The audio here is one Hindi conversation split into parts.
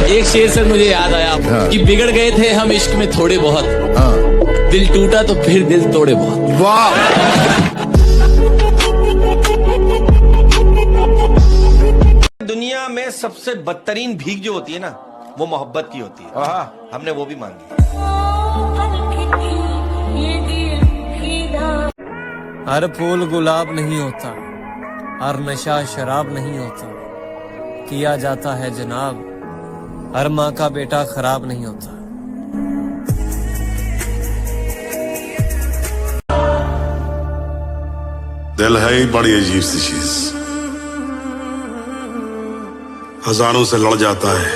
एक शेर से मुझे याद आया कि बिगड़ गए थे हम इश्क में थोड़े बहुत, दिल टूटा तो फिर दिल तोड़े बहुत। वाह। दुनिया में सबसे बदतरीन भीख जो होती है ना, वो मोहब्बत की होती है। हमने वो भी मांगी। हर फूल गुलाब नहीं होता, हर नशा शराब नहीं होता, किया जाता है जनाब, हर माँ का बेटा खराब नहीं होता। दिल है ही बड़ी अजीब सी चीज, हजारों से लड़ जाता है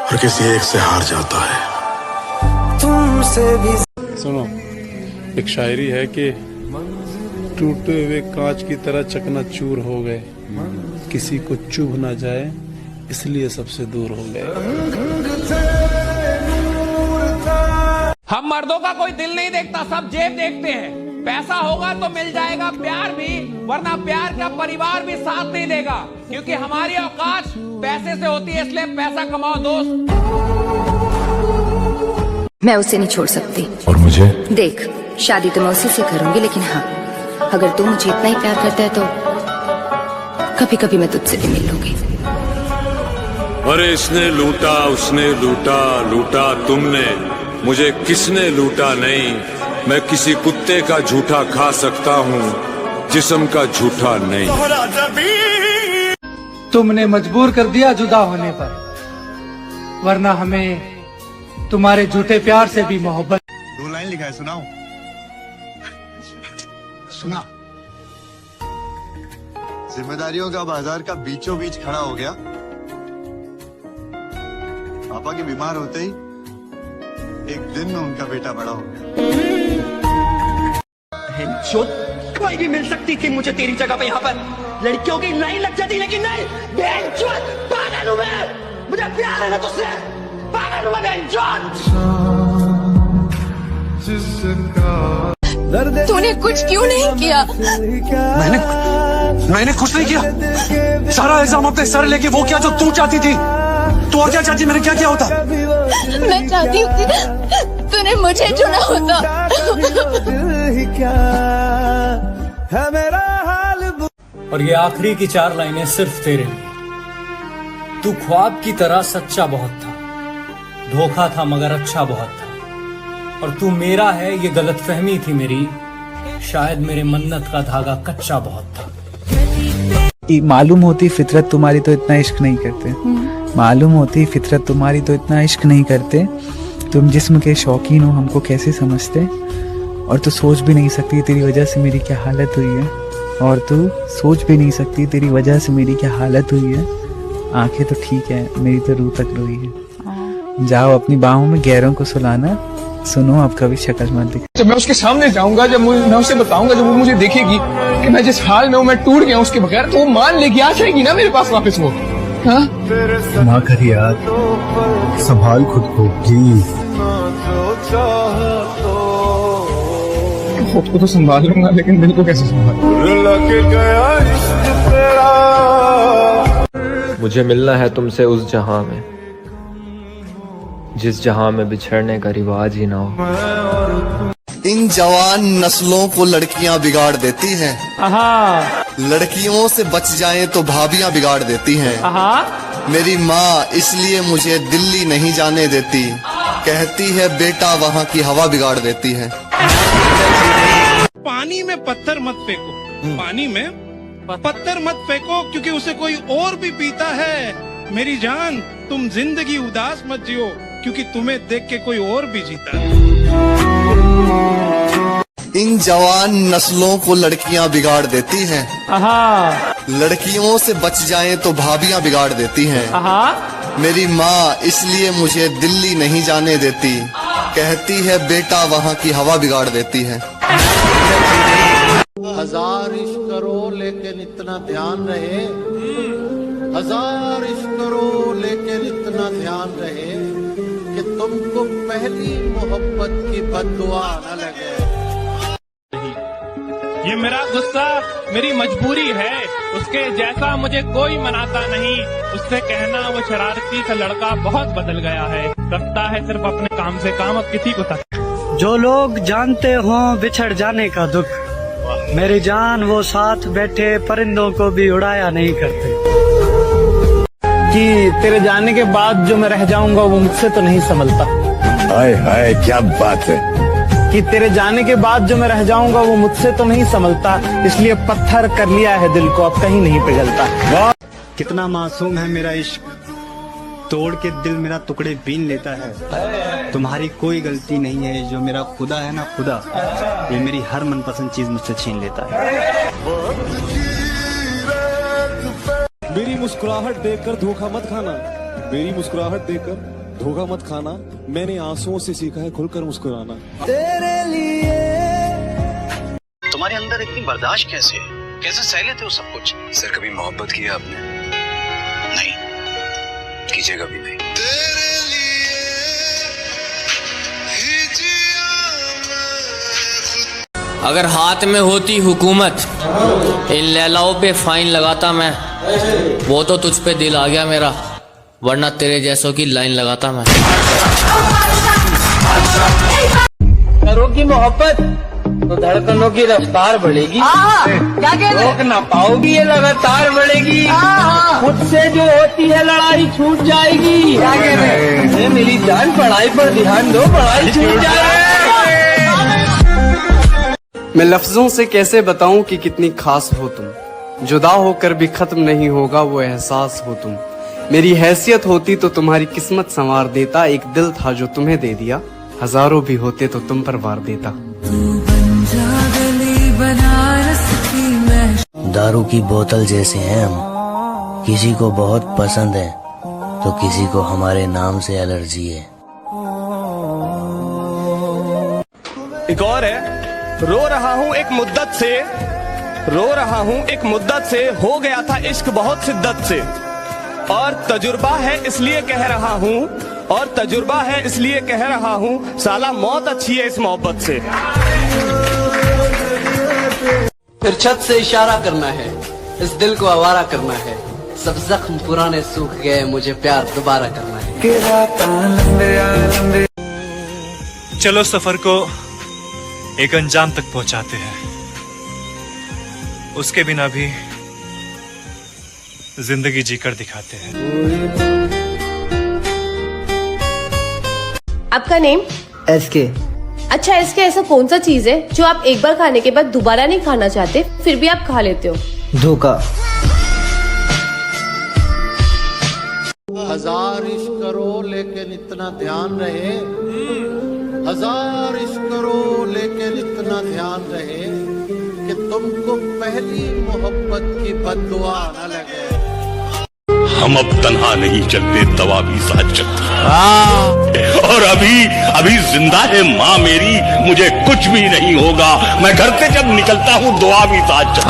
और किसी एक से हार जाता है। तुमसे भी सुनो, एक शायरी है कि टूटे हुए कांच की तरह चकनाचूर हो गए, किसी को चुभ ना जाए इसलिए सबसे दूर हो गए। हम मर्दों का कोई दिल नहीं देखता, सब जेब देखते हैं। पैसा होगा तो मिल जाएगा प्यार भी, वरना प्यार का परिवार भी साथ नहीं देगा, क्योंकि हमारी औकात पैसे से होती है, इसलिए पैसा कमाओ दोस्त। मैं उसे नहीं छोड़ सकती। और मुझे? देख, शादी तो मैं उसी से करूंगी, लेकिन हाँ, अगर तू मुझे इतना ही प्यार करता है तो कभी कभी मैं तुझसे भी मिल लूंगी। अरे इसने लूटा, उसने लूटा, लूटा तुमने, मुझे किसने लूटा नहीं। मैं किसी कुत्ते का झूठा खा सकता हूँ, जिस्म का झूठा नहीं। तुमने मजबूर कर दिया जुदा होने पर, वरना हमें तुम्हारे झूठे प्यार से भी मोहब्बत। 2 लाइन लिखा है, सुनाओ। सुना। जिम्मेदारियों का बाजार का बीचों बीच खड़ा हो गया, पापा के बीमार होते ही एक दिन में उनका बेटा बड़ा हो गया। कोई भी मिल सकती थी मुझे तेरी जगह पे, यहाँ पर लड़कियों की लाइन लग जाती, लेकिन नहीं। पागल हूँ मैं, मुझे प्यार है ना तुझसे, पागल हूँ मैं। तूने कुछ क्यों नहीं किया? मैंने कुछ नहीं किया। सारा इल्जाम अपने सर लेके वो क्या जो तू चाहती थी। तू और क्या चाहती? मैंने क्या किया होता? मैं चाहती हूँ तूने मुझे चुना होता। और ये आखिरी की 4 लाइनें सिर्फ तेरे लिए। तू ख्वाब की तरह सच्चा बहुत था, धोखा था मगर अच्छा बहुत था, और तू मेरा है ये गलतफहमी थी मेरी, शायद मेरे मन्नत का धागा कच्चा बहुत था। मालूम होती फितरत तुम्हारी तो इतना इश्क नहीं करते, मालूम होती फितरत तुम्हारी तो इतना इश्क नहीं करते। तुम जिस्म के शौकीन हो, हमको कैसे समझते, और तू सोच भी नहीं सकती तेरी वजह से मेरी क्या हालत हुई है, और तू सोच भी नहीं सकती तेरी वजह से मेरी क्या हालत हुई है। आंखें तो ठीक है, मेरी तो रूह तक रोई है। जाओ अपनी बाहों में गैरों को सुलाना, सुनो अब कभी शक्ल मत दिखा। जब मैं उसके सामने जाऊंगा, जब मैं उसे बताऊंगा, जब वो मुझे देखेगी कि मैं जिस हाल में हूँ, मैं टूट गया उसके बगैर, तो वो मान लेगी, आ जाएगी ना मेरे पास वापस। वो ना कर यार, संभाल खुद को प्लीज। खुद को तो संभाल लूंगा, लेकिन दिल को कैसे संभाल? मुझे मिलना है तुमसे उस जहां में, जिस जहां में बिछड़ने का रिवाज ही ना हो। इन जवान नस्लों को लड़कियां बिगाड़ देती हैं, लड़कियों से बच जाएं तो भाभियां बिगाड़ देती हैं। मेरी माँ इसलिए मुझे दिल्ली नहीं जाने देती, कहती है बेटा वहाँ की हवा बिगाड़ देती है। पानी में पत्थर मत फेंको, पानी में पत्थर मत फेंको, क्योंकि उसे कोई और भी पीता है। मेरी जान, तुम जिंदगी उदास मत जियो, क्योंकि तुम्हें देख के कोई और भी जीता है। इन जवान नस्लों को लड़कियां बिगाड़ देती हैं, लड़कियों से बच जाएं तो भाभियां बिगाड़ देती हैं। मेरी माँ इसलिए मुझे दिल्ली नहीं जाने देती, कहती है बेटा वहाँ की हवा बिगाड़ देती है। 1000 इश्क करो लेकिन इतना ध्यान रहे, 1000 इश्क करो लेकिन इतना ध्यान रहे कि तुमको पहली मोहब्बत की बद्दुआ न लगे। ये मेरा गुस्सा मेरी मजबूरी है, उसके जैसा मुझे कोई मनाता नहीं। उससे कहना वो शरारती सा लड़का बहुत बदल गया है, रखता है सिर्फ अपने काम से काम, अब किसी को तक। जो लोग जानते हो बिछड़ जाने का दुख, मेरी जान वो साथ बैठे परिंदों को भी उड़ाया नहीं करते। कि तेरे जाने के बाद जो मैं रह जाऊंगा वो मुझसे तो नहीं संभलता। हाय हाय क्या बात है। कि तेरे जाने के बाद जो मैं रह जाऊंगा वो मुझसे तो नहीं संभलता, इसलिए पत्थर कर लिया है दिल को, अब कहीं नहीं पिघलता। कितना मासूम है मेरा इश्क, तोड़ के दिल मेरा टुकड़े बीन लेता है। तुम्हारी कोई गलती नहीं है, जो मेरा खुदा है ना खुदा, ये मेरी हर मनपसंद चीज मुझसे छीन लेता है। मेरी मुस्कुराहट देखकर धोखा मत खाना, मेरी मुस्कुराहट देखकर धोखा मत खाना। मैंने आंसुओं से सीखा है खुलकर मुस्कुराना। तेरे लिए तुम्हारे अंदर इतनी बर्दाश्त कैसे है? कैसे सह लेते हो सब कुछ? सर कभी मोहब्बत किया आपने? नहीं, कीजिएगा भी नहीं। तेरे लिए ही जिया मैं। अगर हाथ में होती हुकूमत, इन लैलाओं पे फाइन लगाता मैं। वो तो तुझ पे दिल आ गया मेरा, वरना तेरे जैसों की लाइन लगाता मैं। करोगी मोहब्बत तो धड़कनों की रफ्तार बढ़ेगी, रोक ना पाओगी ये लगातार बढ़ेगी। खुद से जो होती है लड़ाई छूट जाएगी। ये मेरी जान पढ़ाई पर ध्यान दो, पढ़ाई छूट जाएगी। मैं लफ्जों से कैसे बताऊं कि कितनी खास हो तुम, जुदा होकर भी खत्म नहीं होगा वो एहसास हो तुम। मेरी हैसियत होती तो तुम्हारी किस्मत संवार देता, एक दिल था जो तुम्हें दे दिया, हजारों भी होते तो तुम पर वार देता। दारू की बोतल जैसे हैं हम, किसी को बहुत पसंद है तो किसी को हमारे नाम से एलर्जी है। एक और है, रो रहा हूँ एक मुद्दत से, रो रहा हूँ एक मुद्दत से, हो गया था इश्क बहुत शिद्दत से, और तजुर्बा है इसलिए कह रहा हूँ, और तजुर्बा है इसलिए कह रहा हूँ, साला मौत अच्छी है इस मोहब्बत से। फिर छत से इशारा करना है, इस दिल को आवारा करना है, सब जख्म पुराने सूख गए, मुझे प्यार दोबारा करना है। चलो सफर को एक अंजाम तक पहुंचाते हैं, उसके बिना भी जिंदगी जीकर दिखाते हैं। आपका नेम? एसके। अच्छा एसके, ऐसा कौन सा चीज है जो आप एक बार खाने के बाद दोबारा नहीं खाना चाहते, फिर भी आप खा लेते हो? धोखा। हजार इश्क करो लेकिन इतना ध्यान रहे, हजार इश्क करो लेकिन इतना ध्यान रहे कि तुमको पहली मोहब्बत की बद्दुआ न लगे। हम अब तन्हा नहीं चलते, दवा भी साथ चलती है। और अभी जिंदा है माँ मेरी, मुझे कुछ भी नहीं होगा, मैं घर से जब निकलता हूँ दुआ भी साथ चलती।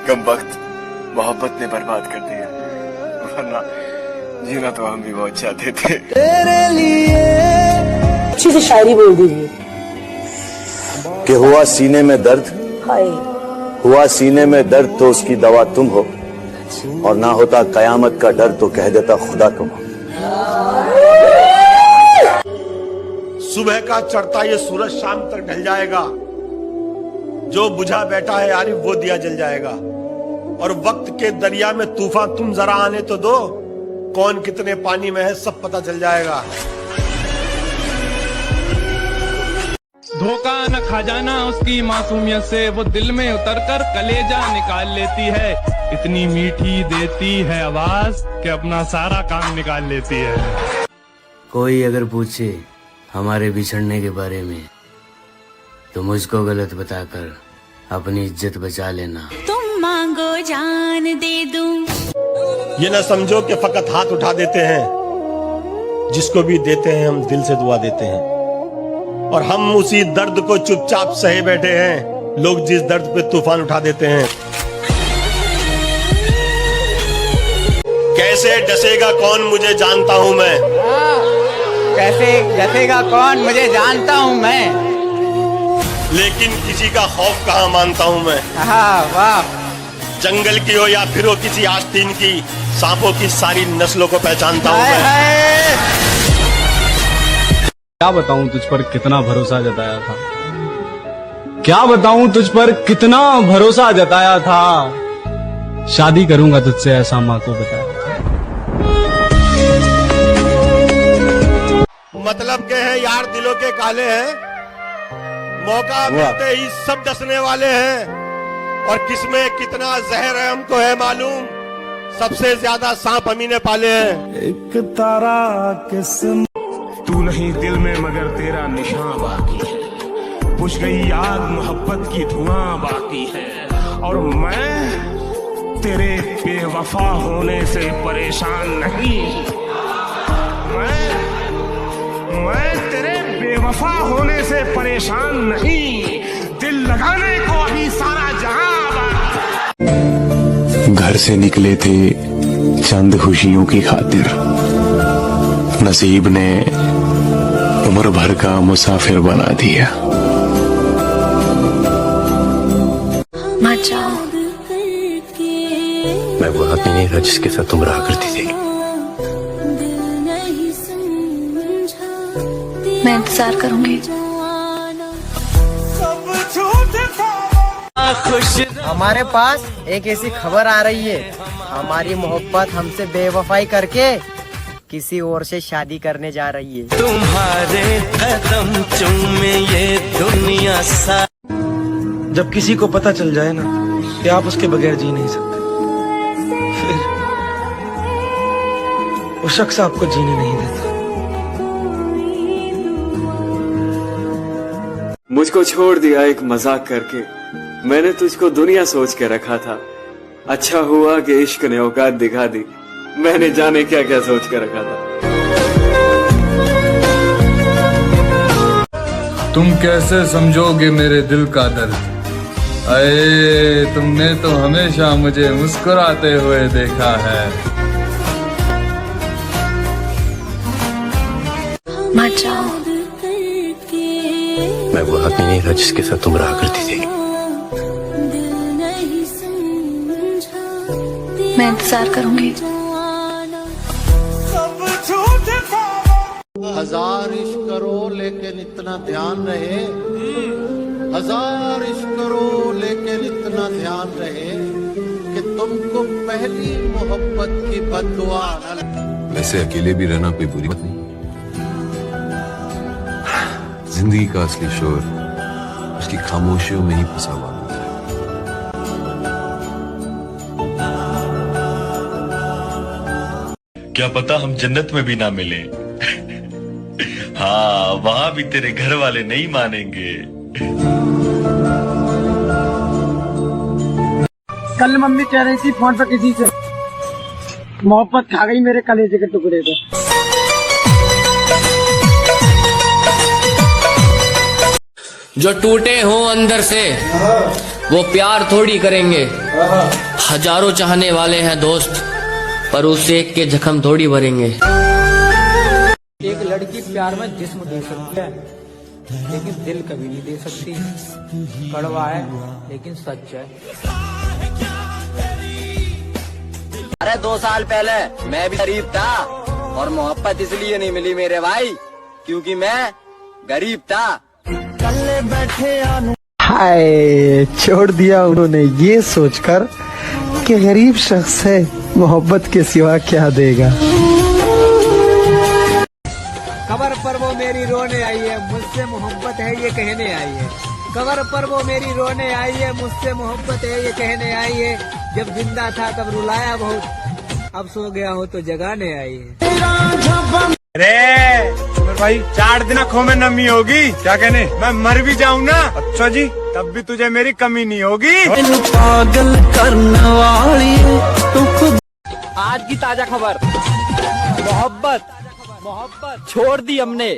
कम वक्त मोहब्बत ने बर्बाद कर दिया, वरना जीना तो हम भी बहुत चाहते थे। तेरे लिए अच्छी सी शायरी बोल दीजिए। कि हुआ सीने में दर्द, हुआ सीने में दर्द तो उसकी दवा तुम हो, और ना होता कयामत का डर तो कह देता खुदा तुम हो। सुबह का चढ़ता ये सूरज शाम तक ढल जाएगा, जो बुझा बैठा है यारी वो दिया जल जाएगा, और वक्त के दरिया में तूफान तुम जरा आने तो दो, कौन कितने पानी में है सब पता चल जाएगा। धोखा न खा जाना उसकी मासूमियत से, वो दिल में उतरकर कलेजा निकाल लेती है, इतनी मीठी देती है आवाज कि अपना सारा काम निकाल लेती है। कोई अगर पूछे हमारे बिछड़ने के बारे में तो मुझको गलत बताकर अपनी इज्जत बचा लेना। तुम मांगो जान दे दूं। ये ना समझो कि फकत हाथ उठा देते हैं, जिसको भी देते हैं हम दिल से दुआ देते हैं, और हम उसी दर्द को चुपचाप सहे बैठे हैं, लोग जिस दर्द पे तूफान उठा देते हैं। कैसे डसेगा कौन मुझे जानता हूँ मैं, कैसे डसेगा कौन मुझे जानता हूँ मैं, लेकिन किसी का खौफ कहाँ मानता हूँ मैं। वाह। जंगल की हो या फिर हो किसी आस्तीन की, सांपों की सारी नस्लों को पहचानता हूँ मैं। क्या बताऊं तुझ पर कितना भरोसा जताया था, क्या बताऊं तुझ पर कितना भरोसा जताया था, शादी करूंगा तुझसे ऐसा माँ को बताया था। मतलब के हैं यार दिलों के काले हैं, मौका मिलते ही सब डसने वाले हैं, और किसमें कितना जहर है हमको है मालूम, सबसे ज्यादा सांप हमी ने पाले हैं। एक तारा किस्म तू नहीं दिल में मगर तेरा निशान बाकी है, बुझ गई याद मोहब्बत की धुआं बाकी है, और मैं तेरे बेवफा होने से परेशान नहीं, मैं तेरे बेवफा होने से परेशान नहीं, दिल लगाने को अभी सारा जहां। घर से निकले थे चंद खुशियों की खातिर, नसीब ने उम्र भर का मुसाफिर बना दिया। मत जाओ। मैं वो आदमी नहीं था जिसके साथ तुम रहा करती थी। मैं इंतजार करूंगी। हमारे पास एक ऐसी खबर आ रही है, हमारी मोहब्बत हमसे बेवफाई करके किसी और से शादी करने जा रही है। तुम्हारे कदम चूमे ये दुनिया सा। जब किसी को पता चल जाए ना कि आप उसके बगैर जी नहीं सकते, फिर वो शख्स आपको जीने नहीं देता। मुझको छोड़ दिया एक मजाक करके, मैंने तुझको दुनिया सोच के रखा था, अच्छा हुआ कि इश्क ने औकात दिखा दी, मैंने जाने क्या क्या सोच के रखा था। तुम कैसे समझोगे मेरे दिल का दर्द, अये तुमने तो हमेशा मुझे मुस्कुराते हुए देखा है। मत जाओ। मैं वो आदमी नहीं था जिसके साथ तुम रहा करती थी। मैं इंतजार करूंगी। हजार इश्क करो लेकिन इतना ध्यान रहे, हजार इश्क करो लेकिन इतना ध्यान रहे कि तुमको पहली मोहब्बत की बद्दुआ न लगे। वैसे अकेले भी रहना कोई बुरी बात नहीं, जिंदगी का असली शोर उसकी खामोशियों में ही फंसा हुआ होता है। क्या पता हम जन्नत में भी ना मिले। हाँ, वहां भी तेरे घर वाले नहीं मानेंगे। कल मम्मी कह रही थी फोन पर किसी से, मोहब्बत खा गई मेरे कलेजे के टुकड़े को। जो टूटे हों अंदर से वो प्यार थोड़ी करेंगे, हजारों चाहने वाले हैं दोस्त पर उस एक के जख्म थोड़ी भरेंगे। एक लड़की प्यार में जिस्म दे सकती है लेकिन दिल कभी नहीं दे सकती। कड़वा है लेकिन सच है। अरे 2 साल पहले मैं भी गरीब था, और मोहब्बत इसलिए नहीं मिली मेरे भाई क्योंकि मैं गरीब था। कल्ले बैठे हाय, छोड़ दिया उन्होंने ये सोचकर कि गरीब शख्स है, मोहब्बत के सिवा क्या देगा। कबर पर वो मेरी रोने आई है, मुझसे मोहब्बत है ये कहने आई है। कबर पर वो मेरी रोने आई है, मुझसे मोहब्बत है ये कहने आई है। जब जिंदा था तब रुलाया बहुत, अब सो गया हो तो जगाने आई है। अरे भाई 4 दिन आँखों में नमी होगी, क्या कहने, मैं मर भी जाऊं ना, अच्छा जी तब भी तुझे मेरी कमी नहीं होगी। पागल करने वाली तू खुद। आज की ताजा खबर, मोहब्बत छोड़ दी हमने।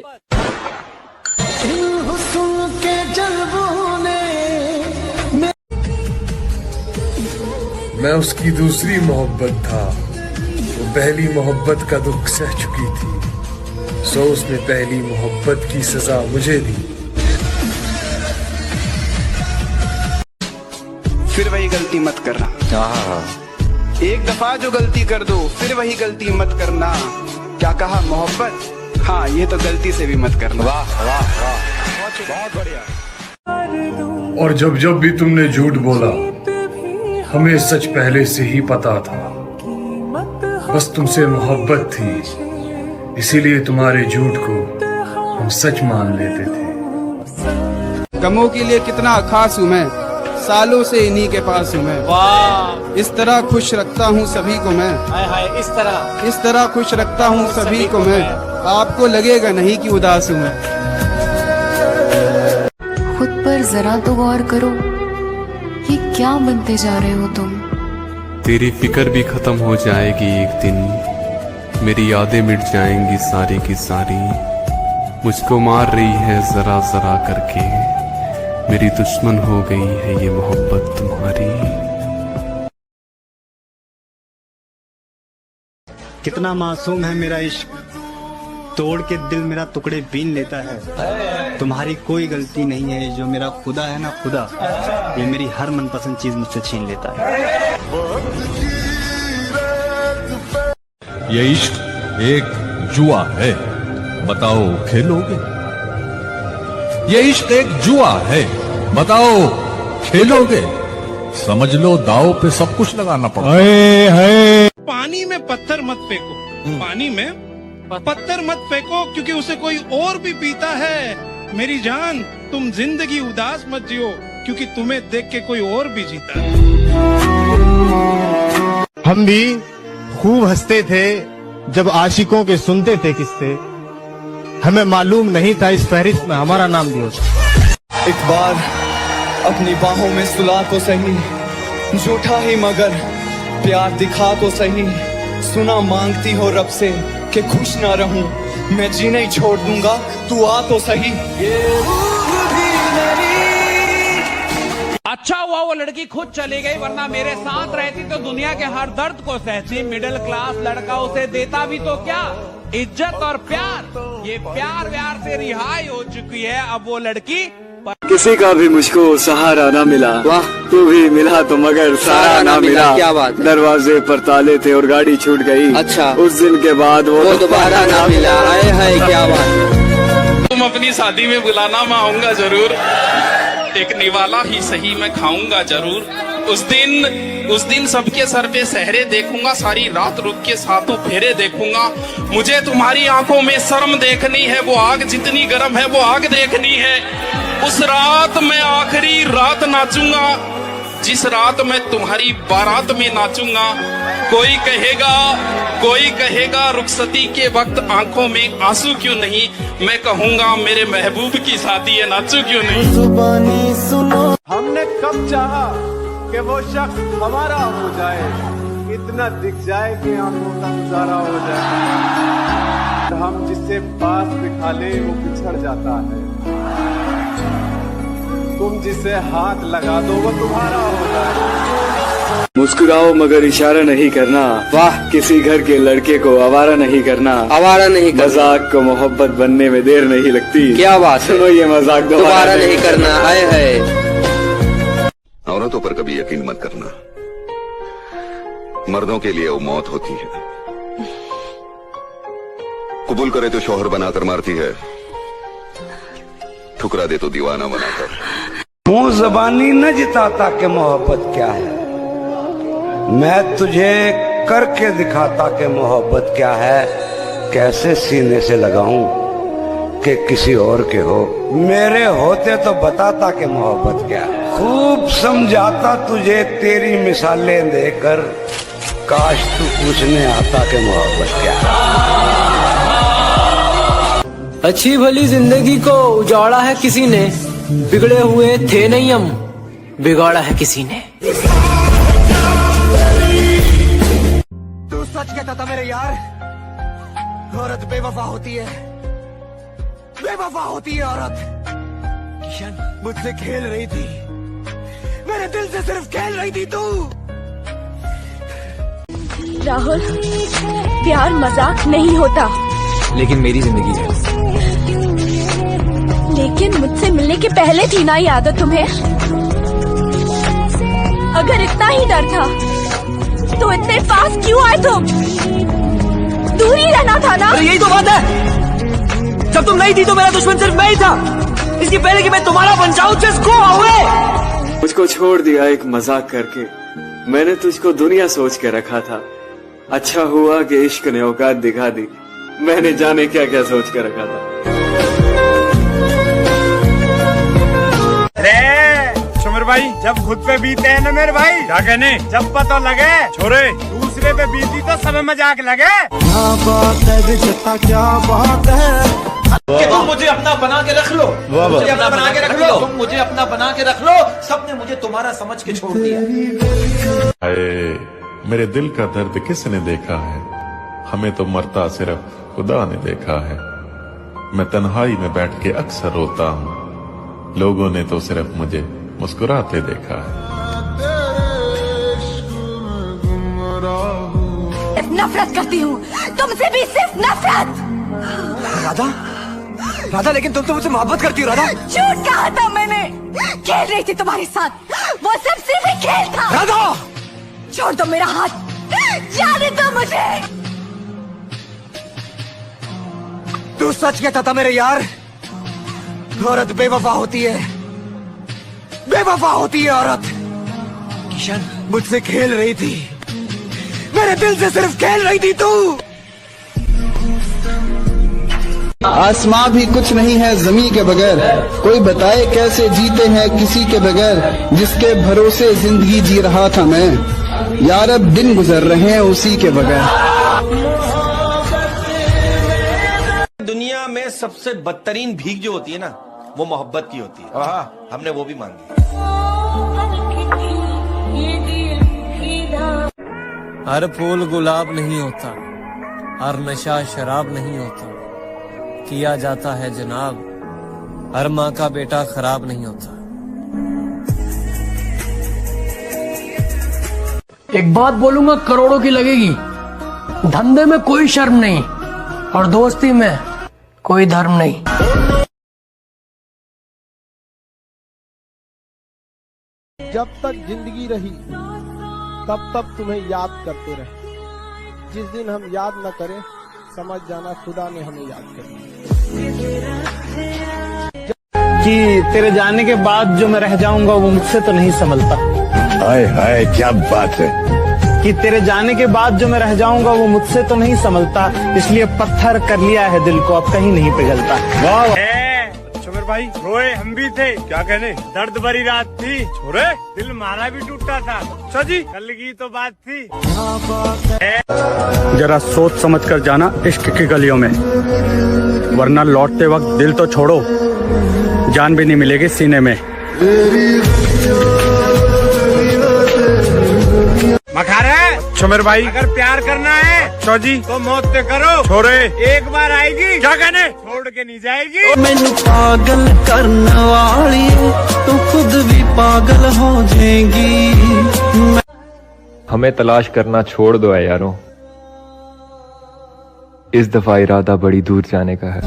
मैं उसकी दूसरी मोहब्बत था, वो पहली मोहब्बत का दुख सह चुकी थी, सो उसने पहली मोहब्बत की सजा मुझे दी। फिर वही गलती मत करना। एक दफा जो गलती कर दो फिर वही गलती मत करना। क्या कहा मोहब्बत? हाँ, ये तो गलती से भी मत करना। वाह वाह वाह, बहुत बढ़िया। और जब जब भी तुमने झूठ बोला, हमें सच पहले से ही पता था। बस तुमसे मोहब्बत थी, इसीलिए तुम्हारे झूठ को हम सच मान लेते थे। गमों के लिए कितना खास हूँ मैं, सालों से इन्हीं के पास हूँ मैं। वाह, इस तरह खुश रखता हूँ सभी को मैं। हाय हाय, इस तरह खुश रखता हूँ सभी को मैं। आपको लगेगा नहीं कि उदास हूँ मैं। खुद पर जरा तो गौर करो, ये क्या बनते जा रहे हो तुम? तेरी फिक्र भी खत्म हो जाएगी एक दिन, मेरी यादें मिट जाएंगी सारी की सारी। मुझको मार रही है जरा जरा करके, मेरी दुश्मन हो गई है ये मोहब्बत तुम्हारी। कितना मासूम है मेरा इश्क, तोड़ के दिल मेरा टुकड़े बीन लेता है। तुम्हारी कोई गलती नहीं है, जो मेरा खुदा है ना खुदा, ये मेरी हर मनपसंद चीज मुझसे छीन लेता है। ये इश्क एक जुआ है, बताओ खेलोगे? ये इश्क एक जुआ है, बताओ खेलोगे? समझ लो दाव पे सब कुछ लगाना पड़ता है। पानी में पत्थर मत फेंको, पानी में पत्थर मत फेंको, क्योंकि उसे कोई और भी पीता है। मेरी जान, तुम जिंदगी उदास मत जियो, क्योंकि तुम्हें देख के कोई और भी जीता है। हम भी खूब हंसते थे जब आशिकों के सुनते थे किस्से, हमें मालूम नहीं था इस फहरिस्त में हमारा नाम भी होता। एक बार अपनी बाहों में सुला तो सही, झूठा ही मगर प्यार दिखा तो सही। सुना मांगती हो रब से कि खुश ना रहूं, मैं जीना ही छोड़ दूंगा, तू आ तो सही। अच्छा हुआ वो लड़की खुद चली गई, वरना मेरे साथ रहती तो दुनिया के हर दर्द को सहती। मिडिल क्लास लड़का उसे देता भी तो क्या, इज्जत और प्यार। ये प्यार व्यार से रिहाई हो चुकी है अब वो लड़की। किसी का भी मुझको सहारा ना मिला, वाह तू भी मिला तो मगर सहारा ना मिला। क्या बात है? दरवाजे पर ताले थे और गाड़ी छूट गई। अच्छा, उस दिन के बाद वो दोबारा ना मिला। आए हाय क्या बात। तुम अपनी शादी में बुलाना, मैं आऊंगा जरूर। एक निवाला ही सही मैं खाऊंगा जरूर। उस दिन सबके सर पे सहरे देखूंगा, सारी रात रुक के सातों फेरे देखूंगा। मुझे तुम्हारी आंखों में शर्म देखनी है, वो आग जितनी गर्म है वो आग देखनी है। उस रात मैं आखिरी रात नाचूंगा, जिस रात मैं तुम्हारी बारात में नाचूंगा। कोई कहेगा रुखसती के वक्त आंखों में आंसू क्यों नहीं, मैं कहूंगा मेरे महबूब की शादी है, नाचू क्यों नहीं। जुबानी सुनो, हमने कब चाहा कि वो शख्स हमारा हो जाए, इतना दिख जाए कि आंखों का गुजारा हो जाए। हम जिससे पास बिठा ले वो बिछड़ जाता है, तुम जिसे हाथ लगा दो वो तुम्हारा हो जाए। मुस्कुराओ मगर इशारा नहीं करना, वाह किसी घर के लड़के को आवारा नहीं करना। मजाक को मोहब्बत बनने में देर नहीं लगती। क्या बात, सुनो ये मजाक दोबारा नहीं करना। आए है औरतों पर कभी यकीन मत करना, मर्दों के लिए वो मौत होती है। कबूल करे तो शौहर बनाकर मारती है, ठुकरा दे तो दीवाना बनाकर। मुंह जबानी न जिताता कि मोहब्बत क्या है, मैं तुझे करके दिखाता कि मोहब्बत क्या है। कैसे सीने से लगाऊं कि किसी और के हो, मेरे होते तो बताता कि मोहब्बत क्या है। खूब समझाता तुझे तेरी मिसालें देकर, काश तू पूछने आता कि मोहब्बत क्या है। अच्छी भली जिंदगी को उजाड़ा है किसी ने, बिगड़े हुए थे नहीं हम, बिगाड़ा है किसी ने। तू सच कहता था मेरे यार, औरत बेवफा होती है, बेवफा होती है औरत। किशन मुझसे खेल रही थी, मेरे दिल से सिर्फ खेल रही थी तू। राहुल, प्यार मजाक नहीं होता। लेकिन मेरी जिंदगी है। लेकिन मुझसे मिलने के पहले थी ना ये आदत तुम्हें? अगर इतना ही डर था तो इतने पास क्यों आए तुम? दूर ही रहना था ना? यही तो बात है, जब तुम नहीं थी तो मेरा दुश्मन सिर्फ मैं ही था। इसके पहले कि मैं तुम्हारा बन जाऊं, जस्ट गो अवे। मुझको छोड़ दिया एक मजाक करके, मैंने तुझको दुनिया सोच के रखा था। अच्छा हुआ कि इश्क ने औकात दिखा दी, मैंने जाने क्या क्या सोच के रखा था। सुमर भाई, जब खुद पे बीते हैं ना मेरे भाई, क्या कहने, जब पता लगे छोरे दूसरे पे बीती तो सब मजाक लगे। क्या बात है, क्या बात है कि तुम मुझे अपना बना के रख लो, मुझे अपना बना के रख लो, तुम मुझे अपना बना के रख लो। सबने मुझे तुम्हारा समझ के छोड़ दिया। मेरे दिल का दर्द किसने देखा है? हमें तो मरता सिर्फ खुदा ने देखा है। मैं तन्हाई में बैठ के अक्सर रोता हूँ, लोगों ने तो सिर्फ मुझे मुस्कुराते देखा है। नफरत करती हूँ तुमसे भी, सिर्फ नफरत। राधा, राधा, लेकिन तुम तो मुझसे मोहब्बत करती हो राधा। झूठ कहा था मैंने, खेल रही थी तुम्हारे साथ, वो सब सिर्फ एक खेल था। राधा, छोड़ दो मेरा हाथ, जाने दो मुझे। तू सच कहता था मेरे यार, औरत बेवफा होती है, बेवफा होती है औरत। किशन, मुझसे खेल रही थी, मेरे दिल से सिर्फ खेल रही थी तू। आसमां भी कुछ नहीं है ज़मीं के बगैर, कोई बताए कैसे जीते हैं किसी के बगैर, जिसके भरोसे जिंदगी जी रहा था मैं, यार अब दिन गुजर रहे हैं उसी के बगैर। दुनिया में सबसे बदतरीन भीख जो होती है ना, वो मोहब्बत की होती है। हमने वो भी मांगी। हर फूल गुलाब नहीं होता, हर नशा शराब नहीं होता, किया जाता है जनाब, हर माँ का बेटा खराब नहीं होता। एक बात बोलूंगा, करोड़ों की लगेगी, धंधे में कोई शर्म नहीं और दोस्ती में कोई धर्म नहीं। जब तक जिंदगी रही तब तक तुम्हें याद करते रहे, जिस दिन हम याद न करें समझ जाना खुदा ने हमें याद कर कि तेरे जाने के बाद जो मैं रह जाऊंगा वो मुझसे तो नहीं संभलता। हाय हाय क्या बात है। कि तेरे जाने के बाद जो मैं रह जाऊंगा वो मुझसे तो नहीं संभलता, इसलिए पत्थर कर लिया है दिल को, अब कहीं नहीं पिघलता। वाह सुमर भाई, रोए हम भी थे, क्या कहने, दर्द भरी रात थी छोरे, दिल मारा भी टूटा था। अच्छा जी, कल की तो बात थी। जरा सोच समझ कर जाना इश्क की गलियों में, वरना लौटते वक्त दिल तो छोड़ो, जान भी नहीं मिलेगी सीने में। मखारे सुमर भाई, अगर प्यार करना है चौजी तो मौत से करो छोरे, एक बार आएगी, क्या कहने, छोड़ के नहीं जाएगी। मैनू पागल करने वाली तू खुद भी पागल हो जाएगी। हमें तलाश करना छोड़ दो यारों, इस दफा इरादा बड़ी दूर जाने का है।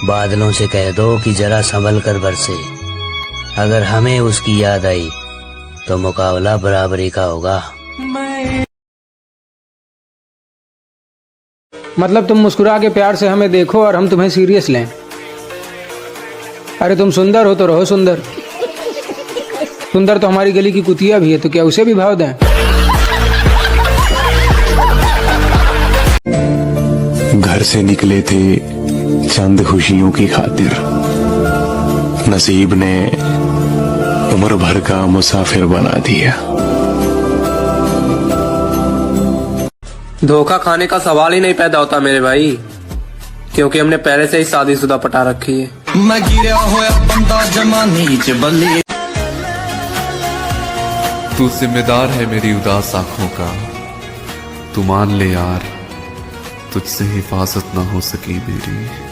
बादलों से कह दो कि जरा संभल कर बरसे, अगर हमें उसकी याद आई तो मुकाबला बराबरी का होगा। मतलब तुम मुस्कुरा के प्यार से हमें देखो और हम तुम्हें सीरियस लें। अरे तुम सुंदर हो तो रहो सुंदर, सुंदर तो हमारी गली की कुतिया भी है, तो क्या उसे भी भाव दें? घर से निकले थे चंद खुशियों की खातिर, नसीब ने उम्र भर का मुसाफिर बना दिया। धोखा खाने का सवाल ही नहीं पैदा होता मेरे भाई, क्योंकि हमने पहले से ही शादीशुदा पटा रखी है। मैं गिरा होया बंदा जमानी च बल्ली। तू जिम्मेदार है मेरी उदास आंखों का, तू मान ले यार, तुझसे हिफाजत ना हो सकी मेरी।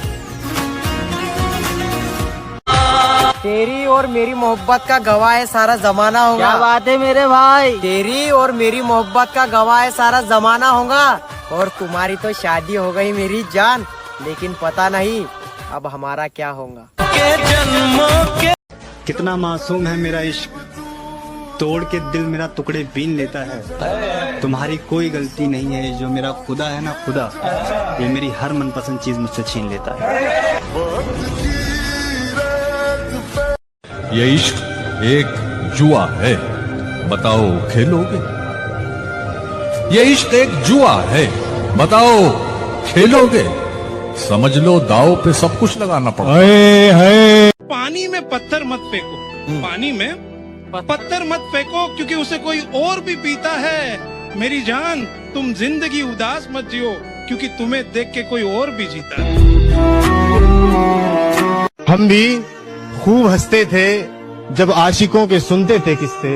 तेरी और मेरी मोहब्बत का गवाह है सारा जमाना होगा। क्या बात है मेरे भाई। तेरी और मेरी मोहब्बत का गवाह है सारा जमाना होगा। और तुम्हारी तो शादी हो गई मेरी जान, लेकिन पता नहीं अब हमारा क्या होगा। कितना मासूम है मेरा इश्क, तोड़ के दिल मेरा टुकड़े बीन लेता है। तुम्हारी कोई गलती नहीं है, जो मेरा खुदा है ना खुदा, ये मेरी हर मनपसंद चीज मुझसे छीन लेता है। ये इश्क एक जुआ है, बताओ खेलोगे? ये इश्क एक जुआ है, बताओ खेलोगे? समझ लो दाव पे सब कुछ लगाना पड़ता है। पानी में पत्थर मत फेंको, पानी में पत्थर मत फेंको, क्योंकि उसे कोई और भी पीता है। मेरी जान, तुम जिंदगी उदास मत जियो, क्योंकि तुम्हें देख के कोई और भी जीता है। हम भी खूब हंसते थे जब आशिकों के सुनते थे किस्से,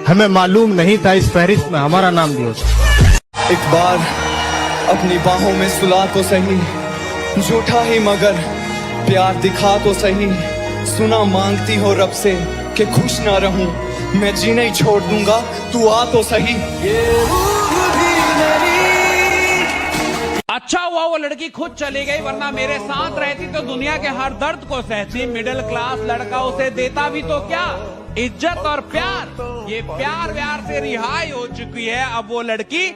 हमें मालूम नहीं था इस फहरिस्त में हमारा नाम भी होता। एक बार अपनी बाहों में सुला तो सही, झूठा ही मगर प्यार दिखा तो सही। सुना मांगती हो रब से कि खुश ना रहूं, मैं जीना ही छोड़ दूंगा, तू आ तो सही। अच्छा हुआ वो लड़की खुद चली गई, वरना मेरे साथ रहती तो दुनिया के हर दर्द को सहती। मिडिल क्लास लड़का उसे देता भी तो क्या, इज्जत और प्यार। ये प्यार व्यार से रिहाई हो चुकी है अब वो लड़की।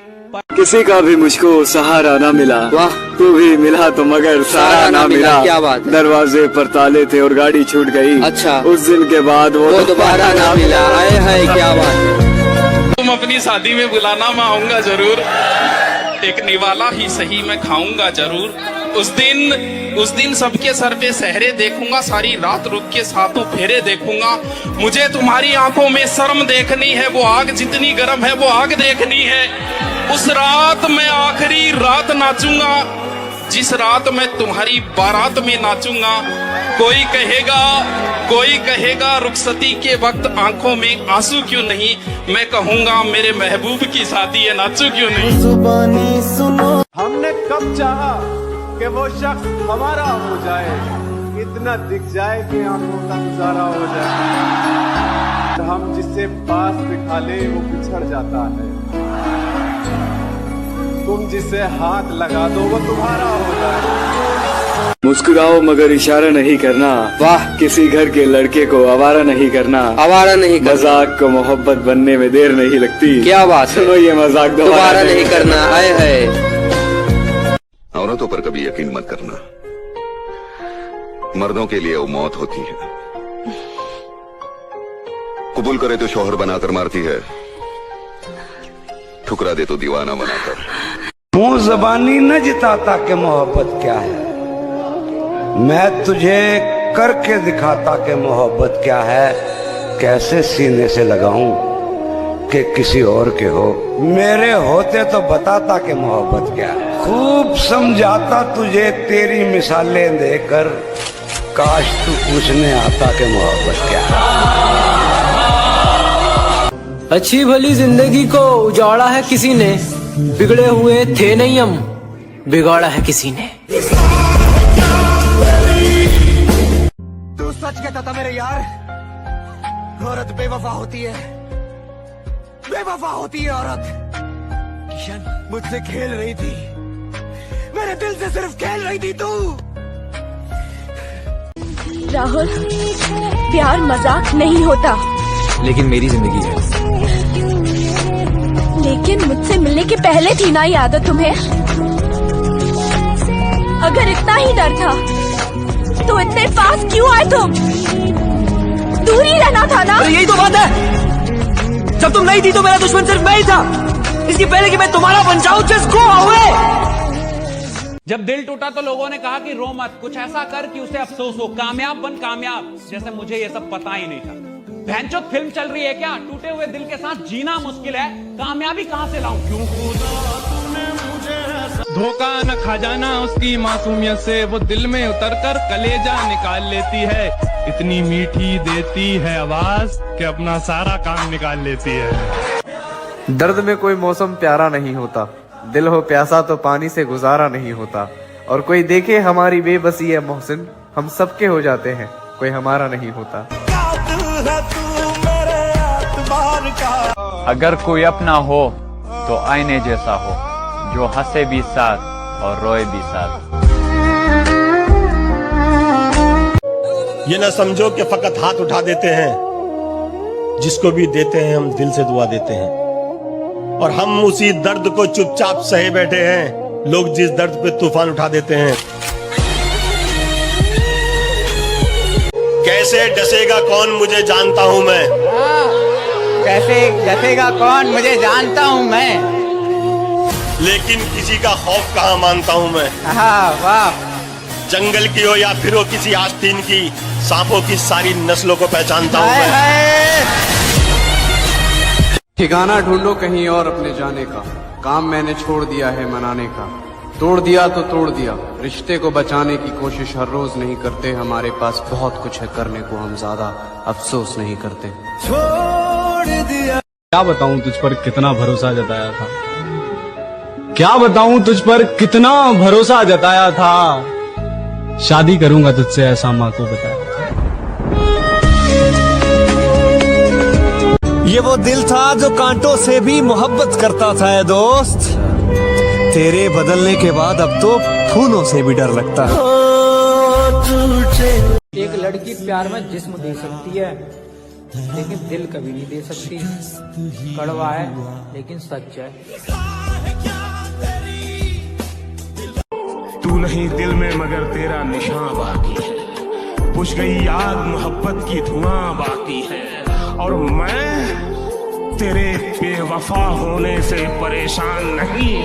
किसी का भी मुझको सहारा ना मिला, वाह तू भी मिला तो मगर सहारा ना मिला। क्या बात है। दरवाजे पर ताले थे और गाड़ी छूट गई। अच्छा, उस दिन के बाद वो दोबारा ना मिला। आए है क्या बात है। तुम अपनी शादी में बुलाना, मैं आऊंगा जरूर। एक निवाला ही सही मैं खाऊंगा जरूर। उस दिन सबके सर पे सहरे देखूंगा, सारी रात रुक के सातों फेरे देखूंगा। मुझे तुम्हारी आंखों में शर्म देखनी है, वो आग जितनी गर्म है वो आग देखनी है। उस रात मैं आखिरी रात नाचूंगा, जिस रात मैं तुम्हारी बारात में नाचूंगा। कोई कहेगा रुखसती के वक्त आंखों में आंसू क्यों नहीं, मैं कहूंगा मेरे महबूब की शादी है, नाचू क्यों नहीं। जुबानी सुनो, हमने कब चाहा कि वो शख्स हमारा हो जाए, इतना दिख जाए कि आंखों का गुजारा हो जाए। हम जिसे पास बिठा ले वो पिछड़ जाता है, तुम जिसे हाथ लगा दो वो तुम्हारा हो जाए। मुस्कुराओ मगर इशारा नहीं करना, वाह किसी घर के लड़के को आवारा नहीं करना। आवारा नहीं करना, मजाक को मोहब्बत बनने में देर नहीं लगती। क्या बात, सुनो ये मजाक दोबारा नहीं करना। आए है औरतों पर कभी यकीन मत करना, मर्दों के लिए वो मौत होती है। कबूल करे तो शौहर बनाकर मारती है, ठुकरा दे तो दीवाना बनाकर। मुंह जबानी न जिताता कि मोहब्बत क्या है, मैं तुझे करके दिखाता कि मोहब्बत क्या है। कैसे सीने से लगाऊं कि किसी और के हो, मेरे होते तो बताता कि मोहब्बत क्या है। खूब समझाता तुझे तेरी मिसालें देकर, काश तू पूछने आता कि मोहब्बत क्या है। अच्छी भली जिंदगी को उजाड़ा है किसी ने, बिगड़े हुए थे नहीं हम, बिगाड़ा है किसी ने। तू सच कहता था मेरे यार, औरत बेवफा होती है, बेवफा होती है औरत। किशन मुझसे खेल रही थी, मेरे दिल से सिर्फ खेल रही थी तू। राहुल, प्यार मजाक नहीं होता, लेकिन मेरी जिंदगी है। लेकिन मुझसे मिलने के पहले थी ना ये आदत तुम्हें। अगर इतना ही डर था तो इतने पास क्यों आए तुम? दूर ही रहना था ना। यही तो बात है, जब तुम नहीं थी तो मेरा दुश्मन सिर्फ मैं ही था। इसके पहले कि मैं तुम्हारा बन जाऊं, जस्ट गो अवे। जब दिल टूटा तो लोगों ने कहा कि रो मत, कुछ ऐसा कर कि उसे अफसोस हो। कामयाब बन कामयाब, जैसे मुझे ये सब पता ही नहीं था। भैंचोद फिल्म चल रही है क्या? टूटे हुए दिल के साथ जीना मुश्किल है, कामयाबी कहां से लाऊं? क्यों धोखा न खा जाना उसकी मासूमियत से, वो दिल में उतरकर कलेजा निकाल लेती है। इतनी मीठी देती है आवाज कि अपना सारा काम निकाल लेती है। दर्द में कोई मौसम प्यारा नहीं होता, दिल हो प्यासा तो पानी से गुजारा नहीं होता। और कोई देखे हमारी बेबसी है मोहसिन, हम सबके हो जाते हैं, कोई हमारा नहीं होता। अगर कोई अपना हो तो आईने जैसा हो, जो हंसे भी साथ और रोए भी साथ। ये ना समझो कि फकत हाथ उठा देते हैं, जिसको भी देते हैं हम दिल से दुआ देते हैं। और हम उसी दर्द को चुपचाप सहे बैठे हैं, लोग जिस दर्द पे तूफान उठा देते हैं। कैसे डसेगा कौन मुझे जानता हूं मैं, कैसे डसेगा कौन मुझे जानता हूँ मैं, लेकिन किसी का खौफ कहाँ मानता हूँ मैं। वाह। जंगल की हो या फिर हो किसी आस्तीन की, सांपों की सारी नस्लों को पहचानता हूँ मैं। ठिकाना ढूंढो कहीं और अपने जाने का, काम मैंने छोड़ दिया है मनाने का। तोड़ दिया तो तोड़ दिया, रिश्ते को बचाने की कोशिश हर रोज नहीं करते। हमारे पास बहुत कुछ है करने को, हम ज्यादा अफसोस नहीं करते। छोड़ दिया। क्या बताऊं तुझ पर कितना भरोसा जताया था, क्या बताऊं तुझ पर कितना भरोसा जताया था। शादी करूंगा तुझसे ऐसा माँ को बताया। ये वो दिल था जो कांटों से भी मोहब्बत करता था है दोस्त। तेरे बदलने के बाद अब तो फूलों से भी डर लगता है। एक लड़की प्यार में जिस्म दे सकती है, लेकिन दिल कभी नहीं दे सकती। कड़वा है लेकिन सच है। तू नहीं दिल में मगर तेरा निशान बाकी है, बुझ गई याद मोहब्बत की धुआं बाकी है। और मैं तेरे बेवफा होने से परेशान नहीं,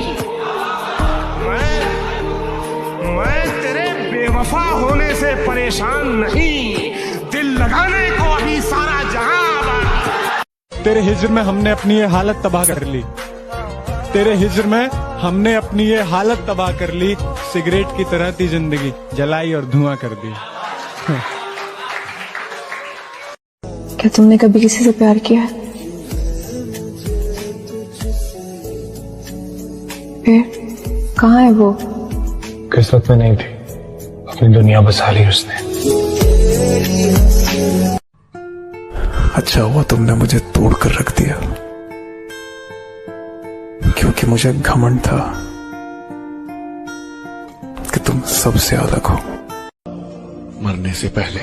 मैं तेरे बेवफा होने से परेशान नहीं, दिल लगाने को अभी सारा जहां। तेरे हिज्र में हमने अपनी ये हालत तबाह कर ली, तेरे हिज्र में हमने अपनी ये हालत तबाह कर ली। सिगरेट की तरह थी जिंदगी, जलाई और धुआं कर दी। क्या तुमने कभी किसी से प्यार किया है? फिर कहाँ है वो? किस्मत में नहीं थी, अपनी दुनिया बसा ली उसने। अच्छा हुआ तुमने मुझे तोड़ कर रख दिया, क्योंकि मुझे घमंड था कि तुम सबसे अलग हो। मरने से पहले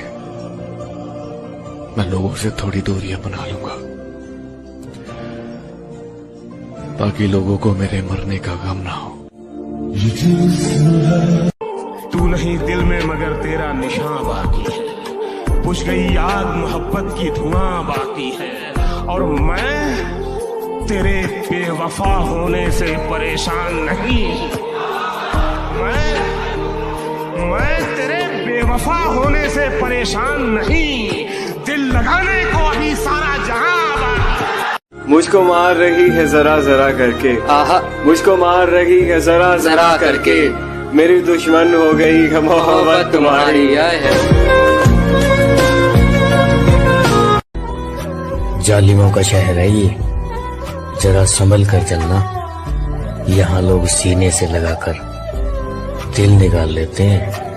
मैं लोगों से थोड़ी दूरियां बना लूंगा, ताकि लोगों को मेरे मरने का गम ना हो। तू नहीं दिल में मगर तेरा निशान बाकी है, बुझ गई याद मोहब्बत की धुआं बाकी है। और मैं तेरे बेवफा होने से परेशान नहीं, मैं तेरे बेवफा होने से परेशान नहीं, दिल लगाने को अभी सारा जहां। मुझको मार रही है जरा जरा करके, आहा मुझको मार रही है जरा जरा करके, मेरी दुश्मन हो गई है मोहब्बत तुम्हारी। जालिमों का शहर है ये, जरा संभल कर चलना। यहाँ लोग सीने से लगाकर दिल निकाल लेते हैं।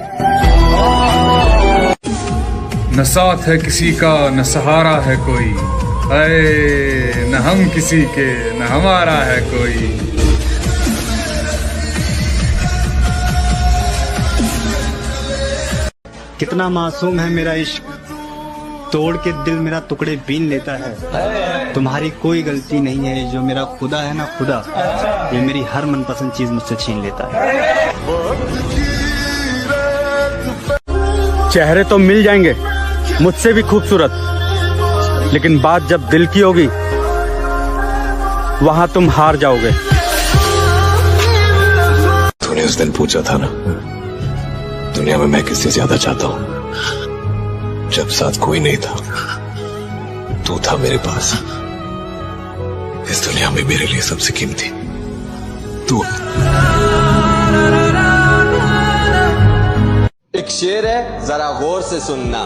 न साथ है किसी का न सहारा है कोई, अरे न हम किसी के न हमारा है कोई। कितना मासूम है मेरा इश्क, तोड़ के दिल मेरा टुकड़े बीन लेता है। तुम्हारी कोई गलती नहीं है, जो मेरा खुदा है ना खुदा, ये मेरी हर मनपसंद चीज मुझसे छीन लेता है। चेहरे तो मिल जाएंगे मुझसे भी खूबसूरत, लेकिन बात जब दिल की होगी वहां तुम हार जाओगे। तूने उस दिन पूछा था ना, दुनिया में मैं किससे ज्यादा चाहता हूँ, जब साथ कोई नहीं था तू था मेरे पास। इस दुनिया में मेरे लिए सबसे कीमती तू। एक शेर है, जरा गौर से सुनना।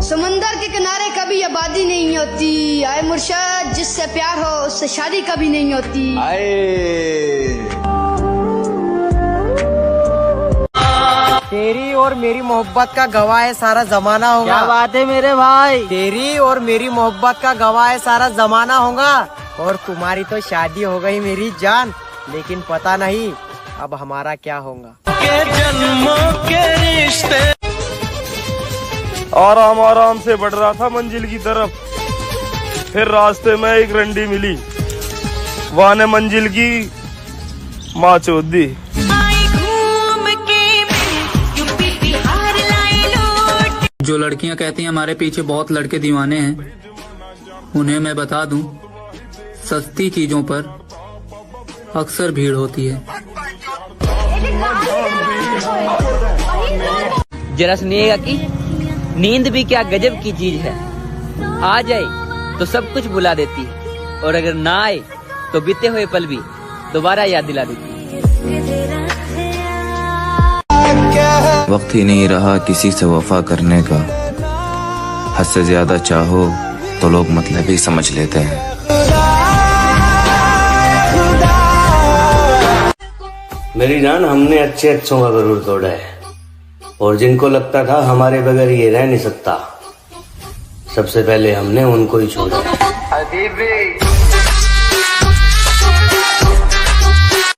समंदर के किनारे कभी आबादी नहीं होती, आए मुर्शद जिससे प्यार हो उससे शादी कभी नहीं होती। तेरी और मेरी मोहब्बत का गवाह है सारा जमाना होगा। क्या बात है मेरे भाई। तेरी और मेरी मोहब्बत का गवाह है सारा जमाना होगा। और तुम्हारी तो शादी हो गई मेरी जान, लेकिन पता नहीं अब हमारा क्या होगा। के जन्मों के रिश्ते। आराम आराम से बढ़ रहा था मंजिल की तरफ, फिर रास्ते में एक रंडी मिली, वहाँ ने मंजिल की माँ चोद दी। जो लड़कियां कहती हैं हमारे पीछे बहुत लड़के दीवाने हैं, उन्हें मैं बता दूं, सस्ती चीजों पर अक्सर भीड़ होती है। जरा सुनिएगा कि नींद भी क्या गजब की चीज है। आ जाए तो सब कुछ भुला देती है, और अगर ना आए तो बीते हुए पल भी दोबारा याद दिला देती है। वक्त ही नहीं रहा किसी से वफा करने का, हद से ज्यादा चाहो तो लोग मतलब ही समझ लेते हैं। मेरी जान, हमने अच्छे अच्छों का गरूर तोड़ा है, और जिनको लगता था हमारे बगैर ये रह नहीं सकता, सबसे पहले हमने उनको ही छोड़ा।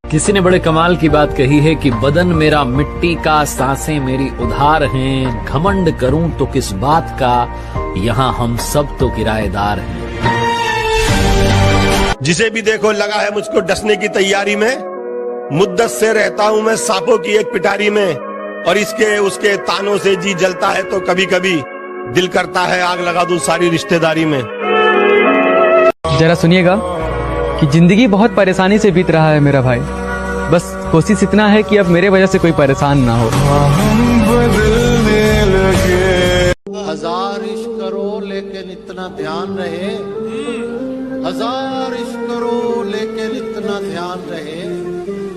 किसी ने बड़े कमाल की बात कही है कि बदन मेरा मिट्टी का, सांसें मेरी उधार हैं, घमंड करूं तो किस बात का, यहाँ हम सब तो किराएदार हैं। जिसे भी देखो लगा है मुझको डसने की तैयारी में, मुद्दत से रहता हूँ मैं सांपों की एक पिटारी में, और इसके उसके तानों से जी जलता है तो कभी कभी दिल करता है आग लगा दूं सारी रिश्तेदारी में। जरा सुनिएगा कि जिंदगी बहुत परेशानी से बीत रहा है मेरा भाई, बस कोशिश इतना है कि अब मेरे वजह से कोई परेशान ना हो। हजार इश्क करो लेकिन इतना ध्यान रहे, हजार इश्क करो लेकिन इतना ध्यान रहे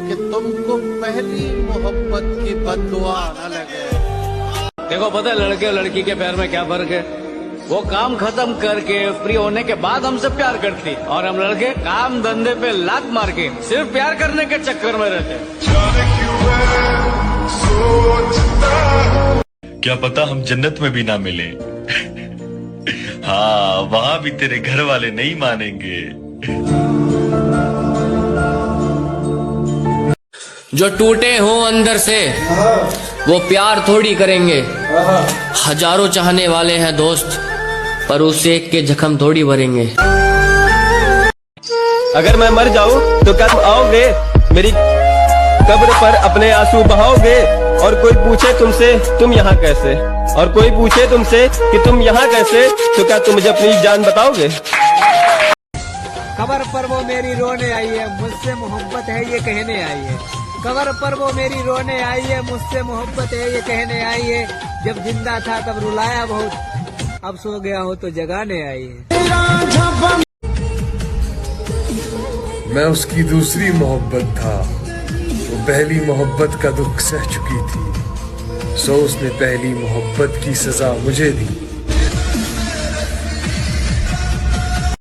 कि तुमको पहली मोहब्बत की बद्दुआ न लगे। देखो पता है लड़के और लड़की के प्यार में क्या फर्क है? वो काम खत्म करके फ्री होने के बाद हमसे प्यार करती है, और हम लड़के काम धंधे पे लात मार के सिर्फ प्यार करने के चक्कर में रहते हैं। क्या पता हम जन्नत में भी ना मिले। हाँ, वहाँ भी तेरे घर वाले नहीं मानेंगे। जो टूटे हो अंदर से वो प्यार थोड़ी करेंगे। हजारों चाहने वाले हैं दोस्त, पर उस एक के जख्म थोड़ी भरेंगे। अगर मैं मर जाऊं तो क्या तुम आओगे मेरी कब्र पर अपने आंसू बहाओगे? और कोई पूछे तुमसे तुम यहाँ कैसे, और कोई पूछे तुमसे कि तुम यहाँ कैसे, तो क्या तुम मुझे अपनी जान बताओगे? कबर पर वो मेरी रोने आई है, मुझसे मोहब्बत है ये कहने आई है। कबर पर वो मेरी रोने आई है, मुझसे मोहब्बत है ये कहने आई है। जब जिंदा था तब रुलाया बहुत, अब सो गया हो तो जगाने आई है। मैं उसकी दूसरी मोहब्बत था, वो पहली मोहब्बत का दुख सह चुकी थी, सो उसने पहली मोहब्बत की सजा मुझे दी।